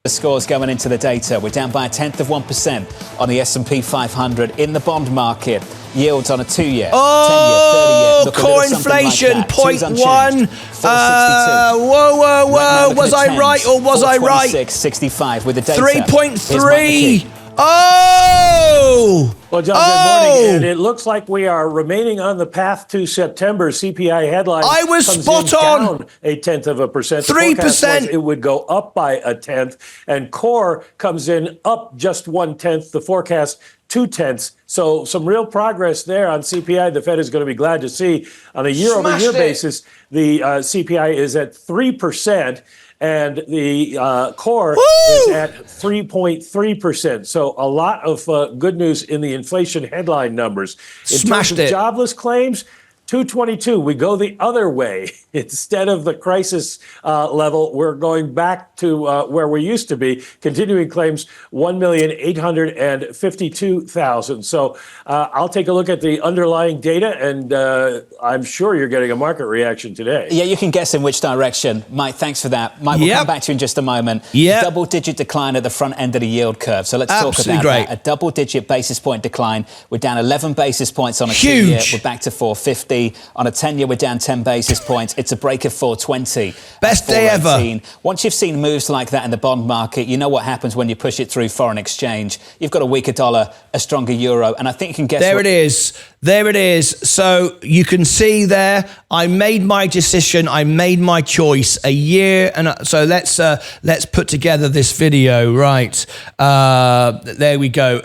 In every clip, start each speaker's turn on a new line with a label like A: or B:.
A: The scores going into the data. We're down by 0.1% on the S&P 500 in the bond market. Yields on a 2-year, 10-year, 30-year.
B: Core inflation, like 0.1. Whoa. Was I right or was I right?
A: 6.65 with the data.
B: 3.3. Oh!
C: Well, John, good morning. And it looks like we are remaining on the path to September. CPI headline
B: I was spot on.
C: Down 0.1%.
B: 3%.
C: It would go up by 0.1%. And core comes in up just 0.1%. The forecast 0.2%. So some real progress there on CPI. The Fed is going to be glad to see. On a year-over-year basis, the CPI is at 3%. And the core is at 3.3%. So a lot of good news in the inflation headline numbers. In terms of jobless claims, 222. We go the other way. Instead of the crisis level, we're going back to where we used to be. Continuing claims, 1,852,000. So I'll take a look at the underlying data, and I'm sure you're getting a market reaction today.
A: Yeah, you can guess in which direction. Mike, thanks for that. Mike, we'll come back to you in just a moment. Double-digit decline at the front end of the yield curve. So let's talk about that. A double-digit basis point decline. We're down 11 basis points on a 2-year. We're back to 450. On a 10-year, we're down 10 basis points. It's a break of 420.
B: Best day ever.
A: Once you've seen moves like that in the bond market, you know what happens when you push it through foreign exchange. You've got a weaker dollar, a stronger euro, and I think you can guess. There
B: it is. So you can see there, I made my decision. I made my choice a year. And so let's put together this video. Right. There we go.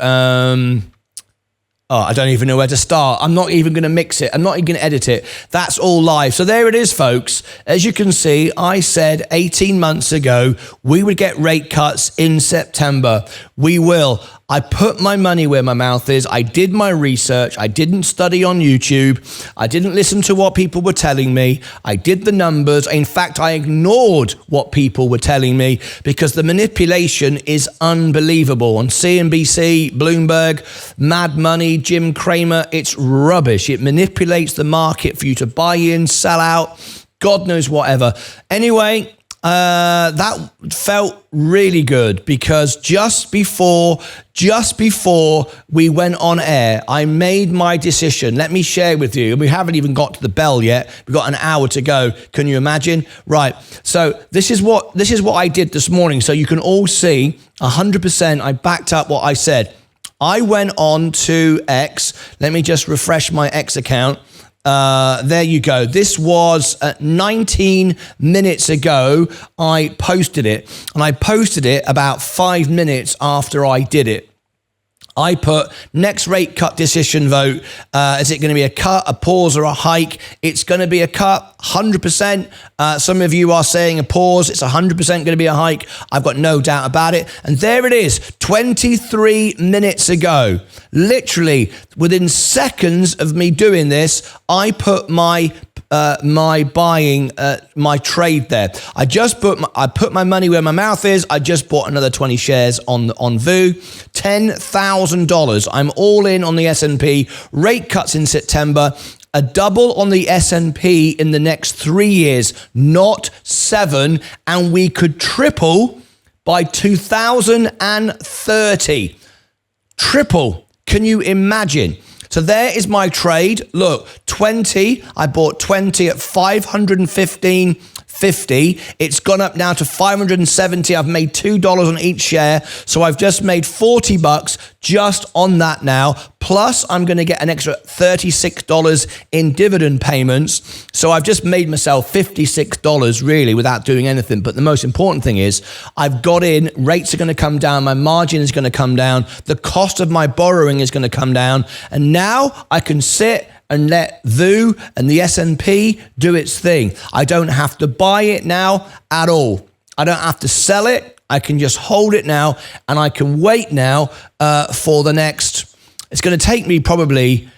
B: I don't even know where to start. I'm not even going to mix it. I'm not even going to edit it. That's all live. So there it is, folks. As you can see, I said 18 months ago, we would get rate cuts in September. We will. I put my money where my mouth is. I did my research. I didn't study on YouTube. I didn't listen to what people were telling me. I did the numbers. In fact, I ignored what people were telling me because the manipulation is unbelievable. On CNBC, Bloomberg, Mad Money, Jim Cramer, it's rubbish. It manipulates the market for you to buy in, sell out, God knows whatever. Anyway, that felt really good because just before we went on air, I made my decision. Let me share with you. We haven't even got to the bell yet. We've got an hour to go. Can you imagine? Right. So this is what I did this morning. So you can all see 100%. I backed up what I said. I went on to X. Let me just refresh my X account. There you go. This was 19 minutes ago. I posted it, and I posted it about 5 minutes after I did it. I put next rate cut decision vote. Is it going to be a cut, a pause, or a hike? It's going to be a cut, 100%. Some of you are saying a pause. It's 100% going to be a hike. I've got no doubt about it. And there it is, 23 minutes ago. Literally, within seconds of me doing this, I put my buying, my trade there. I put my money where my mouth is. I just bought another 20 shares on VU, $10,000. I'm all in on the S&P. Rate cuts in September. A double on the S&P in the next 3 years, not 7, and we could triple by 2030. Triple. Can you imagine? So there is my trade. Look, 20. I bought 20 at 515.50. It's gone up now to 570. I've made $2 on each share. So I've just made $40 just on that now. Plus, I'm going to get an extra $36 in dividend payments. So I've just made myself $56 really without doing anything. But the most important thing is I've got in, rates are going to come down, my margin is going to come down, the cost of my borrowing is going to come down. And now I can sit and let VU and the S&P do its thing. I don't have to buy it now at all. I don't have to sell it. I can just hold it now, and I can wait now for the next. It's going to take me probably.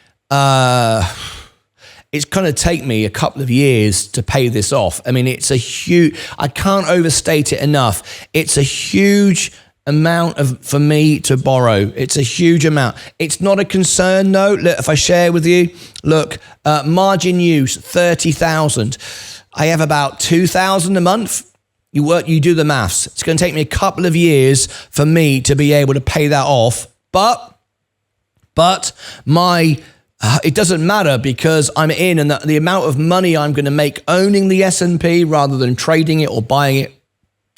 B: It's going to take me a couple of years to pay this off. I mean, it's a huge. I can't overstate it enough. It's a huge amount for me to borrow. It's a huge amount. It's not a concern though. Look, if I share with you, look, margin use 30,000. I have about 2,000 a month. You do the maths. It's going to take me a couple of years for me to be able to pay that off. But it doesn't matter because I'm in, and the amount of money I'm going to make owning the S&P rather than trading it or buying it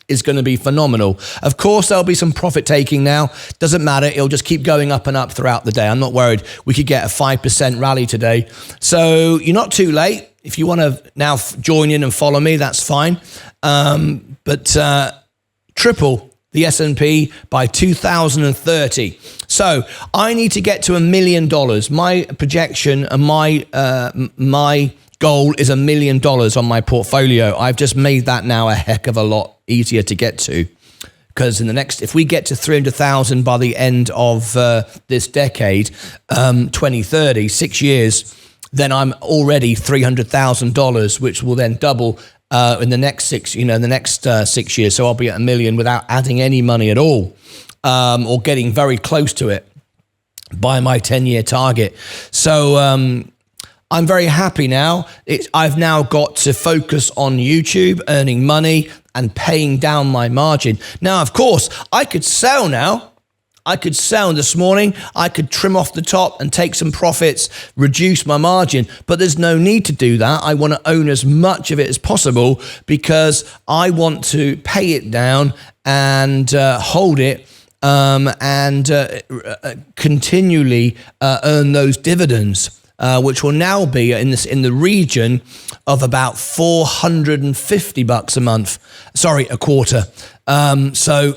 B: is going to be phenomenal. Of course, there'll be some profit taking now. Doesn't matter. It'll just keep going up and up throughout the day. I'm not worried. We could get a 5% rally today. So you're not too late. If you want to now join in and follow me, that's fine. But triple the S&P by 2030. So I need to get to $1 million. My projection and my goal is $1 million on my portfolio. I've just made that now a heck of a lot easier to get to, because if we get to 300,000 by the end of this decade, 2030, 6 years, then I'm already $300,000, which will then double in the next 6 years. So I'll be at $1 million without adding any money at all, or getting very close to it by my 10-year target. So I'm very happy now. I've now got to focus on YouTube, earning money and paying down my margin. Now, of course, I could sell now. I could sell this morning. I could trim off the top and take some profits, reduce my margin, but there's no need to do that. I want to own as much of it as possible because I want to pay it down and hold it and continually earn those dividends, which will now be in the region of about $450 a month. Sorry, a quarter. So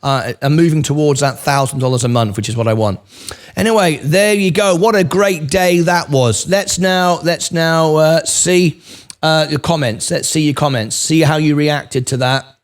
B: I'm moving towards that $1,000 a month, which is what I want. Anyway, there you go. What a great day that was. Let's now see your comments. Let's see your comments. See how you reacted to that.